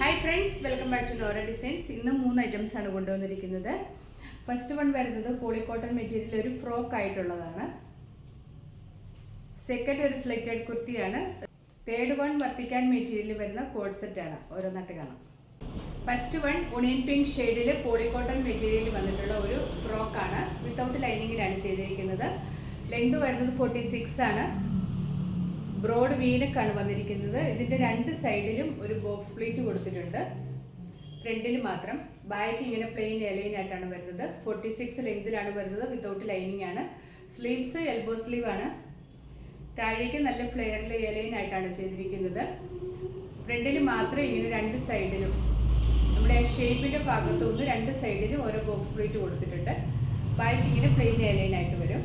Hi friends, welcome back to Laura Designs. ഇന്ന് 3 items ആണ് കൊണ്ടുവന്നിരിക്കുന്നത്. ഫസ്റ്റ് വൺ വരുന്നത് പോളികോട്ടൺ മെറ്റീരിയൽ ഒരു ഫ്രോക്ക് ആയിട്ടുള്ളതാണ്. സെക്കൻഡ് ഒരു സ്ലിറ്റഡ് കുർത്തിയാണ്. തേർഡ് വൺ വർത്തിക്കാൻ മെറ്റീരിയൽ വരുന്ന കോഡ് സെറ്റ് ആണ്. ഓരോന്നായിട്ട് കാണാം. ഫസ്റ്റ് വൺ ഒണിയൻ പിങ്ക് ഷെയ്ഡിൽ പോളികോട്ടൺ മെറ്റീരിയൽ വന്നിട്ടുള്ള ഒരു ഫ്രോക്ക് ആണ്. വിത്തൗട്ട് ലൈനിങ്ങിലാണ് ചെയ്തിരിക്കുന്നത്. ലെങ്ത് വരുന്നത് 46 ആണ്. ബ്രോഡ് വീനക്കാണ് വന്നിരിക്കുന്നത്. ഇതിൻ്റെ രണ്ട് സൈഡിലും ഒരു ബോക്സ് പ്ലീറ്റ് കൊടുത്തിട്ടുണ്ട്. ഫ്രണ്ടിൽ മാത്രം. ബാക്ക് ഇങ്ങനെ പ്ലെയിൻ എലൈൻ ആയിട്ടാണ് വരുന്നത്. 46 ലെങ്തിലാണ് വരുന്നത്. വിത്തൗട്ട് ലൈനിങ് ആണ്. സ്ലീവ്സ് എൽബോ സ്ലീവ് ആണ്. താഴേക്ക് നല്ല ഫ്ലെയറിൽ എലൈൻ ആയിട്ടാണ് ചെയ്തിരിക്കുന്നത്. ഫ്രണ്ടിൽ മാത്രം ഇങ്ങനെ രണ്ട് സൈഡിലും നമ്മുടെ ഷേപ്പിൻ്റെ ഭാഗത്തുനിന്ന് രണ്ട് സൈഡിലും ഓരോ ബോക്സ് പ്ലീറ്റ് കൊടുത്തിട്ടുണ്ട്. ബാക്ക് ഇങ്ങനെ പ്ലെയിൻ എലൈൻ ആയിട്ട് വരും.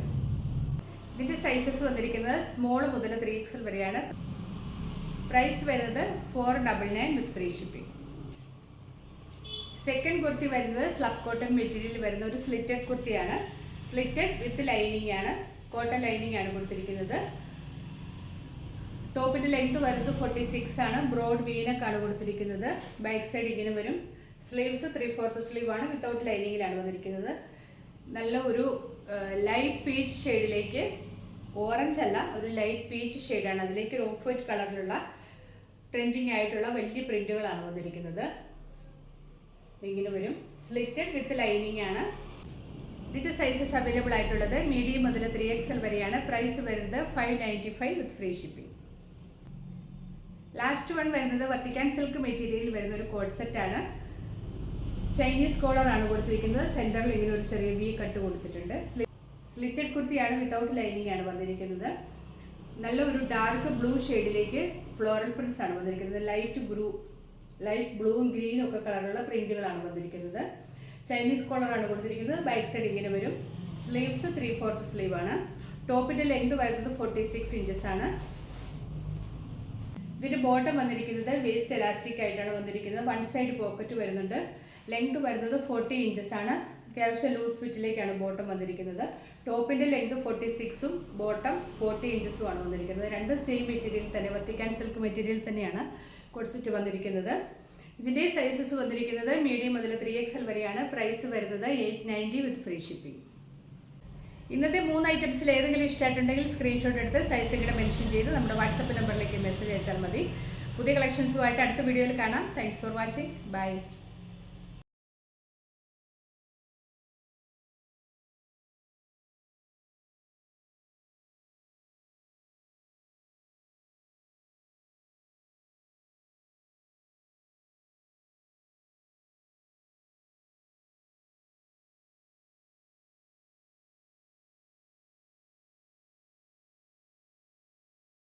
ഇതിൻ്റെ സൈസസ് വന്നിരിക്കുന്നത് സ്മോൾ മുതൽ 3XL വരെയാണ്. പ്രൈസ് വരുന്നത് 499 വിത്ത് ഫ്രീ ഷിപ്പിംഗ്. സെക്കൻഡ് കുർത്തി വരുന്നത് സ്ലബ് കോട്ടൺ മെറ്റീരിയൽ വരുന്ന ഒരു സ്ലിറ്റഡ് കുർത്തിയാണ്. സ്ലിറ്റഡ് വിത്ത് ലൈനിങ് ആണ്. കോട്ടൺ ലൈനിങ് ആണ് കൊടുത്തിരിക്കുന്നത്. ടോപ്പിൻ്റെ ലെങ്ത് വരുന്നത് 46 ആണ്. ബ്രോഡ് വീനക്കാണ് കൊടുത്തിരിക്കുന്നത്. ബാക്ക് സൈഡ് ഇങ്ങനെ വരും. സ്ലീവ്സ് 3/4 സ്ലീവ് ആണ്. വിത്തൗട്ട് ലൈനിങ്ങിലാണ് വന്നിരിക്കുന്നത്. നല്ല ഒരു ലൈറ്റ് പീച്ച് ഷെയ്ഡിലേക്ക്, ഓറഞ്ച് അല്ല, ഒരു ലൈറ്റ് പീച്ച് ഷെയ്ഡാണ്. അതിലേക്ക് ഒരു ഓഫ് വൈറ്റ് കളറിലുള്ള ട്രെൻഡിങ് ആയിട്ടുള്ള വലിയ പ്രിന്റുകളാണ് വന്നിരിക്കുന്നത്. ഇങ്ങനെ വരും. സ്ലിറ്റഡ് വിത്ത് ലൈനിങ് ആണ്. ഇതിൻ്റെ സൈസസ് അവൈലബിൾ ആയിട്ടുള്ളത് മീഡിയം മുതൽ 3XL വരെയാണ്. പ്രൈസ് വരുന്നത് 595 വിത്ത് ഫ്രീ ഷിപ്പിംഗ്. ലാസ്റ്റ് വൺ വരുന്നത് വർത്തിക്കാൻ സിൽക്ക് മെറ്റീരിയൽ വരുന്ന ഒരു കോഡ് സെറ്റ് ആണ്. ചൈനീസ് കോളർ ആണ് കൊടുത്തിരിക്കുന്നത്. സെൻറ്ററിൽ ഇങ്ങനെ ഒരു ചെറിയ വി കട്ട് കൊടുത്തിട്ടുണ്ട്. സ്ലിറ്റഡ് കുർത്തിയാണ്. വിത്തൗട്ട് ലൈനിങ് ആണ് വന്നിരിക്കുന്നത്. നല്ല ഒരു ഡാർക്ക് ബ്ലൂ ഷെയ്ഡിലേക്ക് ഫ്ലോറൽ പ്രിന്റ്സ് ആണ് വന്നിരിക്കുന്നത്. ലൈറ്റ് ബ്ലൂവും ഗ്രീനും ഒക്കെ കളറുള്ള പ്രിന്റുകളാണ് വന്നിരിക്കുന്നത്. ചൈനീസ് കോളർ ആണ് കൊടുത്തിരിക്കുന്നത്. ബാക്ക് സൈഡ് ഇങ്ങനെ വരും. സ്ലീവ്സ് 3/4 സ്ലീവ് ആണ്. ടോപ്പിൻ്റെ ലെങ്ത് വരുന്നത് 46 ഇഞ്ചസ് ആണ്. ഇതിൻ്റെ ബോട്ടം വന്നിരിക്കുന്നത് വേസ്റ്റ് എലാസ്റ്റിക് ആയിട്ടാണ് വന്നിരിക്കുന്നത്. വൺ സൈഡ് പോക്കറ്റ് വരുന്നുണ്ട്. ലെങ്ത് വരുന്നത് 40 ഇഞ്ചസ് ആണ്. അത്യാവശ്യം ലൂസ് ഫിറ്റിലേക്കാണ് ബോട്ടം വന്നിരിക്കുന്നത്. ടോപ്പിൻ്റെ ലെങ്ത് 46ഉം ബോട്ടം 40 ഇഞ്ചസും ആണ് വന്നിരിക്കുന്നത്. രണ്ട് സെയിം മെറ്റീരിയൽ തന്നെ, വർത്തിക്കാൻ സിൽക്ക് മെറ്റീരിയൽ തന്നെയാണ് കോഡ് സെറ്റ് വന്നിരിക്കുന്നത്. ഇതിൻ്റെ സൈസസ് വന്നിരിക്കുന്നത് മീഡിയം മുതൽ 3XL വരെയാണ്. പ്രൈസ് വരുന്നത് 890 വിത്ത് ഫ്രീ ഷിപ്പിംഗ്. ഇന്നത്തെ 3 ഐറ്റംസിൽ ഏതെങ്കിലും ഇഷ്ടമായിട്ടുണ്ടെങ്കിൽ സ്ക്രീൻഷോട്ട് എടുത്ത് സൈസ് ഇങ്ങനെ മെൻഷൻ ചെയ്ത് നമ്മുടെ വാട്സപ്പ് നമ്പറിലേക്ക് മെസ്സേജ് അയച്ചാൽ മതി. പുതിയ കളക്ഷൻസുമായിട്ട് അടുത്ത വീഡിയോയിൽ കാണാം. Thanks for watching. ബൈ.